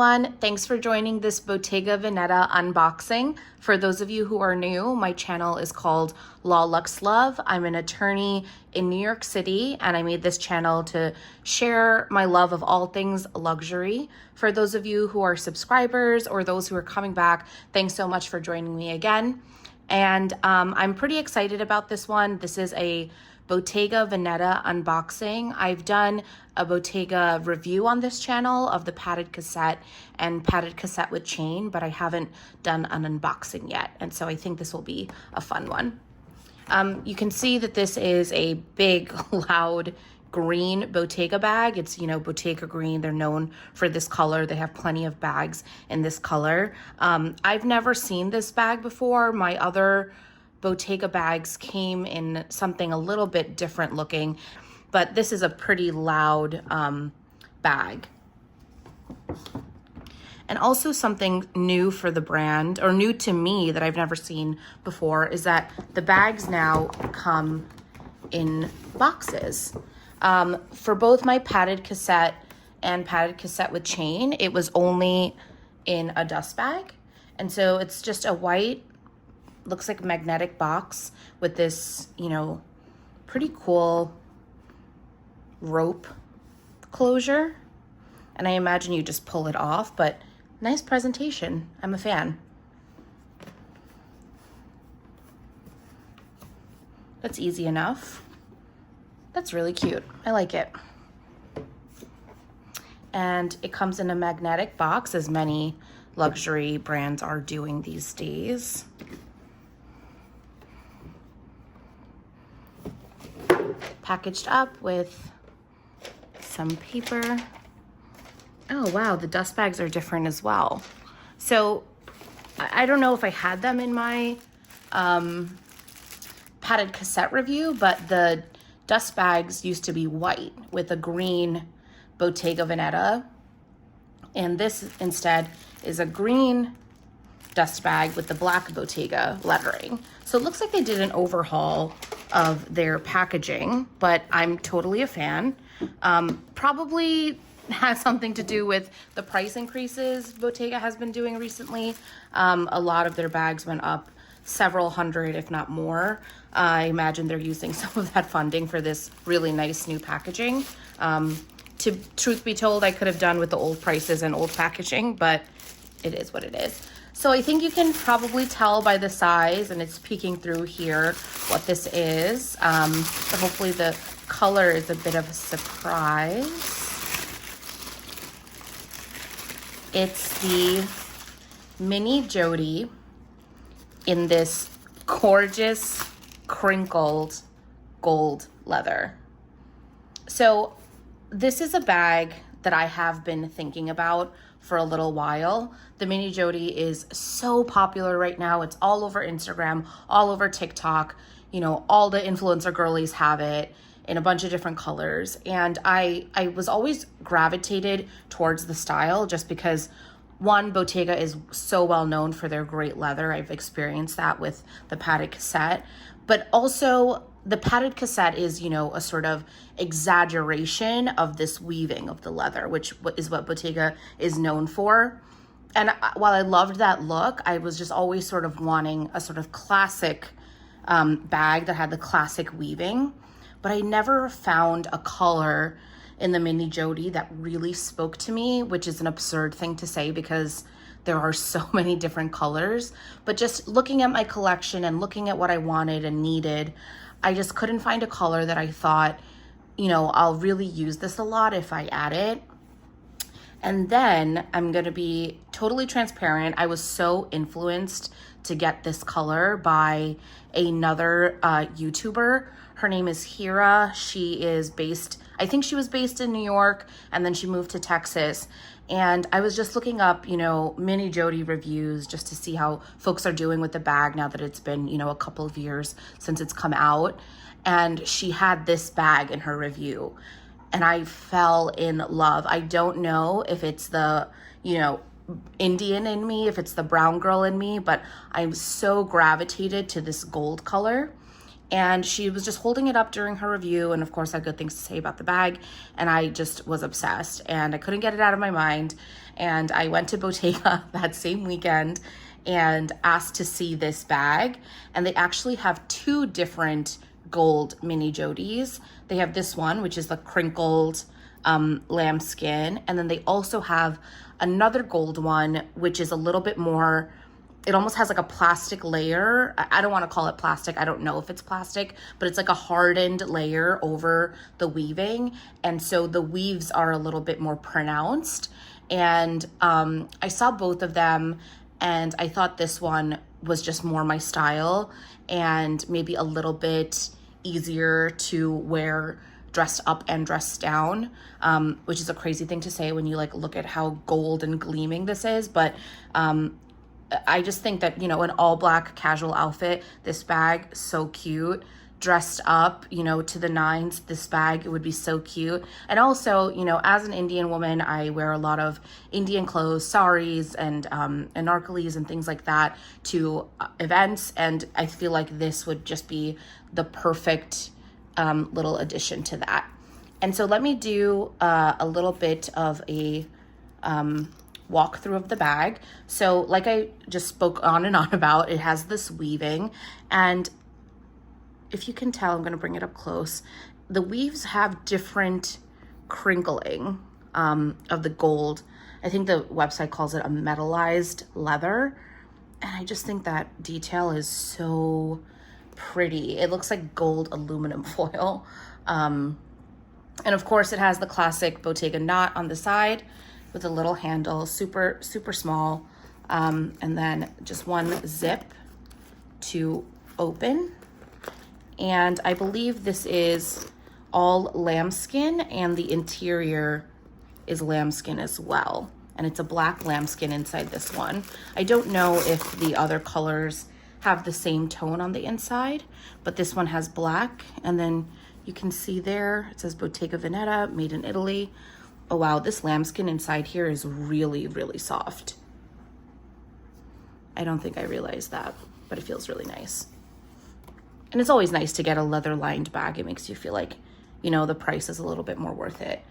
everyone. Thanks for joining this Bottega Veneta unboxing. For those of you who are new, my channel is called Law Lux Love. I'm an attorney in New York City, and I made this channel to share my love of all things luxury. For those of you who are subscribers or those who are coming back, thanks so much for joining me again. And I'm pretty excited about this one. This is a Bottega Veneta unboxing. I've done a Bottega review on this channel of the padded cassette and padded cassette with chain, but I haven't done an unboxing yet. And so I think this will be a fun one. You can see that this is a big, loud green Bottega bag. It's, Bottega green. They're known for this color. They have plenty of bags in this color. I've never seen this bag before. My other Bottega bags came in something a little bit different looking, but this is a pretty loud bag. And also something new for the brand, or new to me that I've never seen before, is that the bags now come in boxes. For both my padded cassette and padded cassette with chain, it was only in a dust bag. And so it's just a white, looks like magnetic box with this, pretty cool rope closure. And I imagine you just pull it off, but nice presentation. I'm a fan. That's easy enough. That's really cute. I like it. And it comes in a magnetic box, as many luxury brands are doing these days. Packaged up with some paper. Oh wow, the dust bags are different as well. So I don't know if I had them in my padded cassette review, but the dust bags used to be white with a green Bottega Veneta. And this instead is a green dust bag with the black Bottega lettering. So it looks like they did an overhaul of their packaging, but I'm totally a fan. Probably has something to do with the price increases Bottega has been doing recently. A lot of their bags went up several hundred, if not more. I imagine they're using some of that funding for this really nice new packaging. Truth be told, I could have done with the old prices and old packaging, but it is what it is. So I think you can probably tell by the size, and it's peeking through here, what this is. But hopefully the color is a bit of a surprise. It's the Mini Jodie in this gorgeous crinkled gold leather. So this is a bag that I have been thinking about for a little while. The Mini Jodie is so popular right now. It's all over Instagram, all over TikTok. All the influencer girlies have it in a bunch of different colors. And I was always gravitated towards the style just because, one, Bottega is so well known for their great leather. I've experienced that with the padded cassette. But also, the padded cassette is, a sort of exaggeration of this weaving of the leather, which is what Bottega is known for. And while I loved that look, I was just always sort of wanting a sort of classic bag that had the classic weaving. But I never found a color in the Mini Jodie that really spoke to me, which is an absurd thing to say because there are so many different colors. But just looking at my collection and looking at what I wanted and needed, I just couldn't find a color that I thought, I'll really use this a lot if I add it. And then I'm going to be totally transparent. I was so influenced to get this color by another YouTuber. Her name is Hira. She is I think she was based in New York, and then she moved to Texas. And I was just looking up, Mini Jodie reviews just to see how folks are doing with the bag now that it's been, a couple of years since it's come out. And she had this bag in her review, and I fell in love. I don't know if it's the, Indian in me, if it's the brown girl in me, but I'm so gravitated to this gold color. And she was just holding it up during her review, and of course had good things to say about the bag, and I just was obsessed and I couldn't get it out of my mind. And I went to Bottega that same weekend and asked to see this bag, and they actually have two different gold mini Jodies. They have this one, which is the crinkled lambskin, and then they also have another gold one, which is a little bit more, it almost has like a plastic layer. I don't want to call it plastic. I don't know if it's plastic, but it's like a hardened layer over the weaving. And so the weaves are a little bit more pronounced. And I saw both of them, and I thought this one was just more my style and maybe a little bit easier to wear dressed up and dressed down, which is a crazy thing to say when you like look at how gold and gleaming this is. But I just think that, you know, an all black casual outfit, this bag, so cute. Dressed up, you know, to the nines, this bag, it would be so cute. And also, you know, as an Indian woman, I wear a lot of Indian clothes, saris and anarkalis and things like that to events. And I feel like this would just be the perfect little addition to that. And so let me do a little bit of a walkthrough of the bag. So like I just spoke on and on about, it has this weaving, and if you can tell, I'm going to bring it up close. The weaves have different crinkling of the gold. I think the website calls it a metallized leather. And I just think that detail is so pretty. It looks like gold aluminum foil. And of course it has the classic Bottega knot on the side with a little handle, super, super small. And then just one zip to open. And I believe this is all lambskin, and the interior is lambskin as well. And it's a black lambskin inside this one. I don't know if the other colors have the same tone on the inside, but this one has black. And then you can see there, it says Bottega Veneta, made in Italy. Oh wow, this lambskin inside here is really, really soft. I don't think I realized that, but it feels really nice. And it's always nice to get a leather lined bag. It makes you feel like, you know, the price is a little bit more worth it.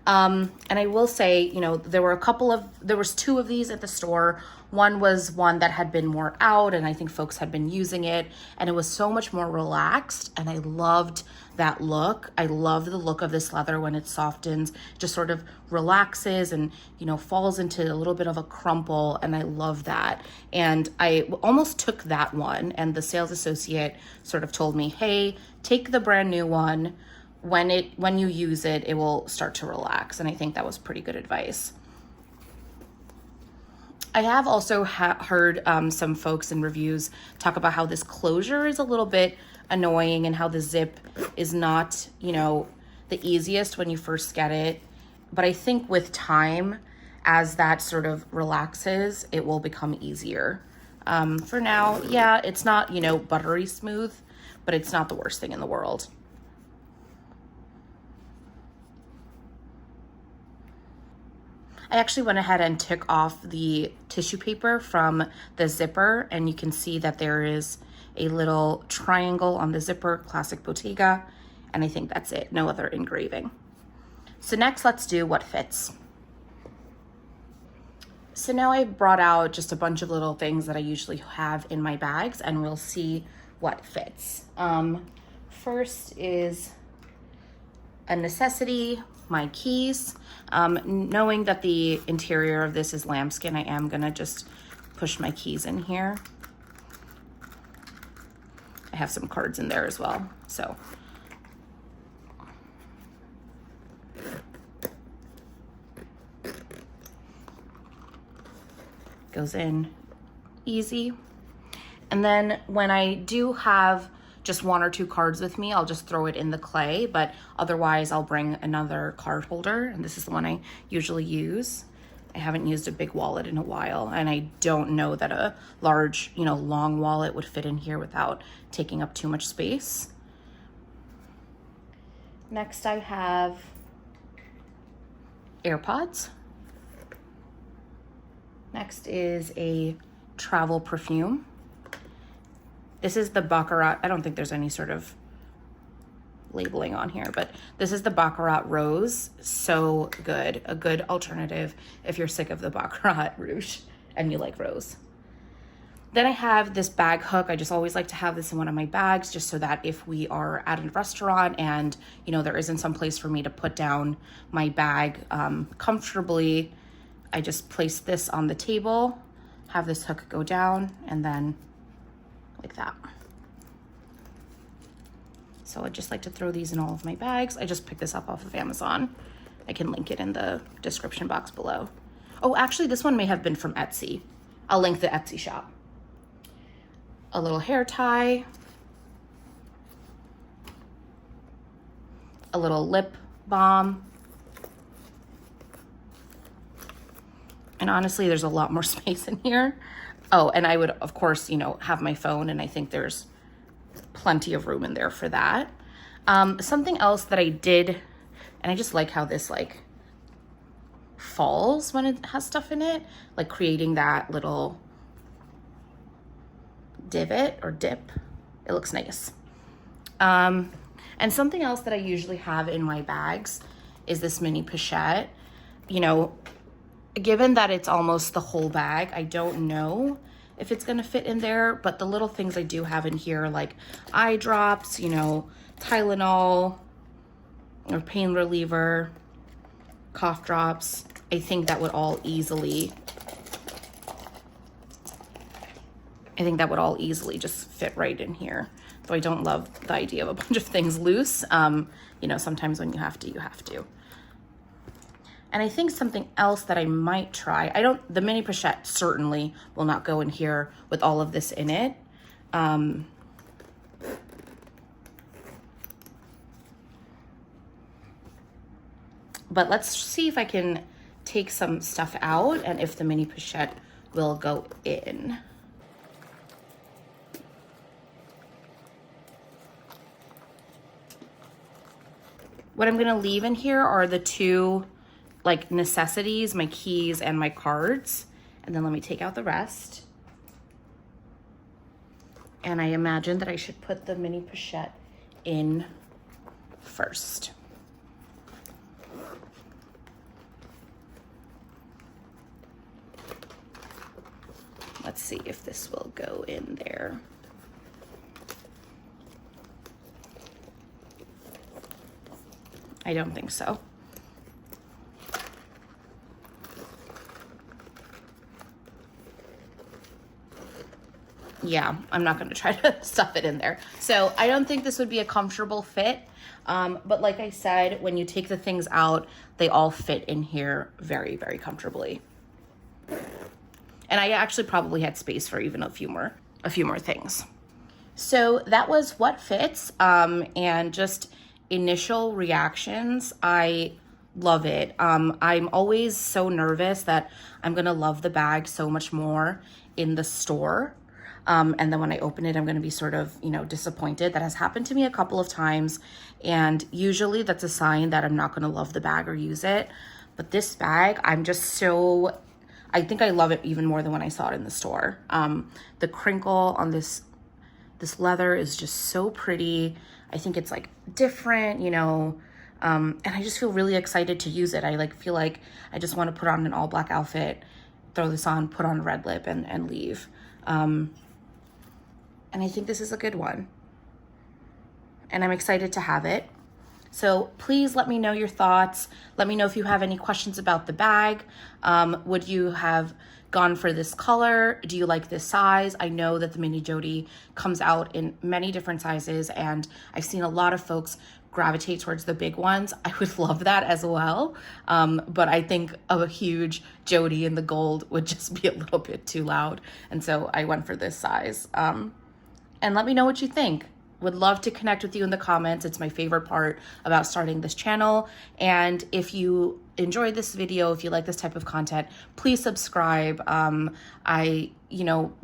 And I will say, you know, there was two of these at the store. One was one that had been more out, and I think folks had been using it, and it was so much more relaxed, and I loved that look. I love the look of this leather when it softens, just sort of relaxes and, you know, falls into a little bit of a crumple, and I love that. And I almost took that one, and the sales associate sort of told me, hey, take the brand new one. When you use it, it will start to relax. And I think that was pretty good advice. I have also heard some folks in reviews talk about how this closure is a little bit annoying and how the zip is not, you know, the easiest when you first get it. But I think with time, as that sort of relaxes, it will become easier. For now, yeah, it's not, you know, buttery smooth, but it's not the worst thing in the world. I actually went ahead and took off the tissue paper from the zipper, and you can see that there is a little triangle on the zipper, classic Bottega, and I think that's it, no other engraving. So next, let's do what fits. So now I've brought out just a bunch of little things that I usually have in my bags, and we'll see what fits. First is a necessity, my keys. Knowing that the interior of this is lambskin, I am gonna just push my keys in here. I have some cards in there as well, so. Goes in easy. And then when I do have just one or two cards with me, I'll just throw it in the clay, but otherwise I'll bring another card holder, and this is the one I usually use. I haven't used a big wallet in a while, and I don't know that a large, you know, long wallet would fit in here without taking up too much space. Next I have AirPods. Next is a travel perfume. This is the Baccarat. I don't think there's any sort of labeling on here, but this is the Baccarat Rose. So good. A good alternative if you're sick of the Baccarat Rouge and you like rose. Then I have this bag hook. I just always like to have this in one of my bags just so that if we are at a restaurant and, you know, there isn't some place for me to put down my bag comfortably, I just place this on the table, have this hook go down, and then like that. So I just like to throw these in all of my bags. I just picked this up off of Amazon. I can link it in the description box below. Oh, actually, this one may have been from Etsy. I'll link the Etsy shop. A little hair tie. A little lip balm. And honestly, there's a lot more space in here. Oh, and I would, of course, you know, have my phone, and I think there's plenty of room in there for that. Something else that I did, and I just like how this like falls when it has stuff in it, like creating that little divot or dip. It looks nice. And something else that I usually have in my bags is this mini pochette. You know, given that it's almost the whole bag, I don't know if it's gonna fit in there, but the little things I do have in here, like eye drops, you know, Tylenol, or pain reliever, cough drops, I think that would all easily, just fit right in here. Though I don't love the idea of a bunch of things loose. You know, sometimes when you have to, you have to. And I think something else that I might try, the mini pochette certainly will not go in here with all of this in it. But let's see if I can take some stuff out and if the mini pochette will go in. What I'm gonna leave in here are the two like necessities, my keys and my cards. And then let me take out the rest. And I imagine that I should put the mini pochette in first. Let's see if this will go in there. I don't think so. Yeah, I'm not gonna try to stuff it in there. So I don't think this would be a comfortable fit. But like I said, when you take the things out, they all fit in here very, very comfortably. And I actually probably had space for even a few more things. So that was what fits, and just initial reactions. I love it. I'm always so nervous that I'm gonna love the bag so much more in the store. And then when I open it, I'm gonna be sort of, you know, disappointed. That has happened to me a couple of times. And usually that's a sign that I'm not gonna love the bag or use it. But this bag, I think I love it even more than when I saw it in the store. The crinkle on this leather is just so pretty. I think it's like different, you know, and I just feel really excited to use it. I feel like I just want to put on an all black outfit, throw this on, put on a red lip and leave. And I think this is a good one. And I'm excited to have it. So please let me know your thoughts. Let me know if you have any questions about the bag. Would you have gone for this color? Do you like this size? I know that the Mini Jodie comes out in many different sizes, and I've seen a lot of folks gravitate towards the big ones. I would love that as well. But I think a huge Jodie in the gold would just be a little bit too loud. And so I went for this size. And let me know what you think. Would love to connect with you in the comments. It's my favorite part about starting this channel. And if you enjoyed this video, if you like this type of content, please subscribe. I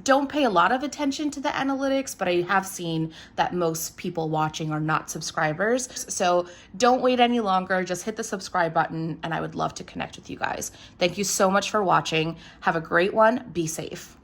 don't pay a lot of attention to the analytics, but I have seen that most people watching are not subscribers. So don't wait any longer. Just hit the subscribe button, and I would love to connect with you guys. Thank you so much for watching. Have a great one. Be safe.